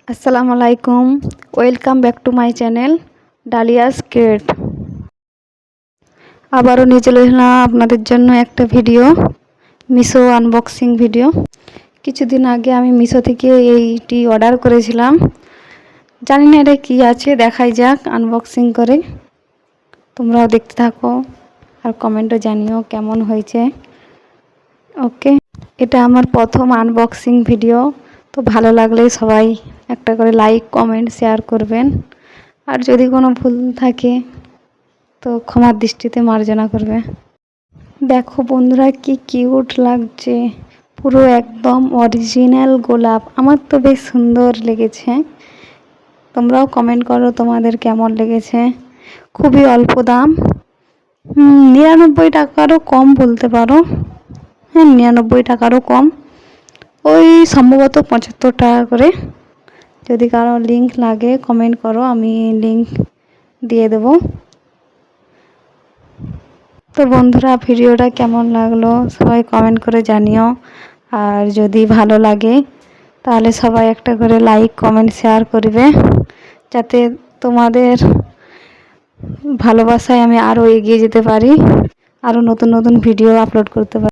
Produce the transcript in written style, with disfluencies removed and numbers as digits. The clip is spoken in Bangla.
আসসালামু আলাইকুম, welcome back to my channel Dalia's create. আবারও নিয়ে চলে এলাম আপনাদের জন্য একটা ভিডিও, মিশো আনবক্সিং ভিডিও। কিছুদিন আগে আমি মিশো থেকে এইটি অর্ডার করেছিলাম। জানি না এটা কী আছে, দেখাই যাক আনবক্সিং করে। তোমরাও দেখতে থাকো আর কমেন্টও জানিও কেমন হয়েছে। ওকে, এটা আমার প্রথম আনবক্সিং ভিডিও। তো ভালো লাগলে সবাই একটা করে লাইক কমেন্ট শেয়ার করবেন, আর যদি কোনো ভুল থাকে তো ক্ষমার দৃষ্টিতে মার্জনা করবে। দেখো বন্ধুরা, কি কিউট লাগছে, পুরো একদম অরিজিনাল গোলাপ। আমার তো বেশ সুন্দর লেগেছে, তোমরাও কমেন্ট করো তোমাদের কেমন লেগেছে। খুবই অল্প দাম, 99 টাকারও কম বলতে পারো। হ্যাঁ, 99 টাকারও কম, ওই সম্ভবত 75 টাকা করে। যদি কারো লিংক লাগে কমেন্ট করো, আমি লিংক দিয়ে দেব। তো বন্ধুরা, ভিডিওটা কেমন লাগলো সবাই কমেন্ট করে জানিও। আর যদি ভালো লাগে তাহলে সবাই একটা করে লাইক কমেন্ট শেয়ার করবে, যাতে তোমাদের ভালোবাসায় আমি আরও এগিয়ে যেতে পারি, আরও নতুন নতুন ভিডিও আপলোড করতে পারি।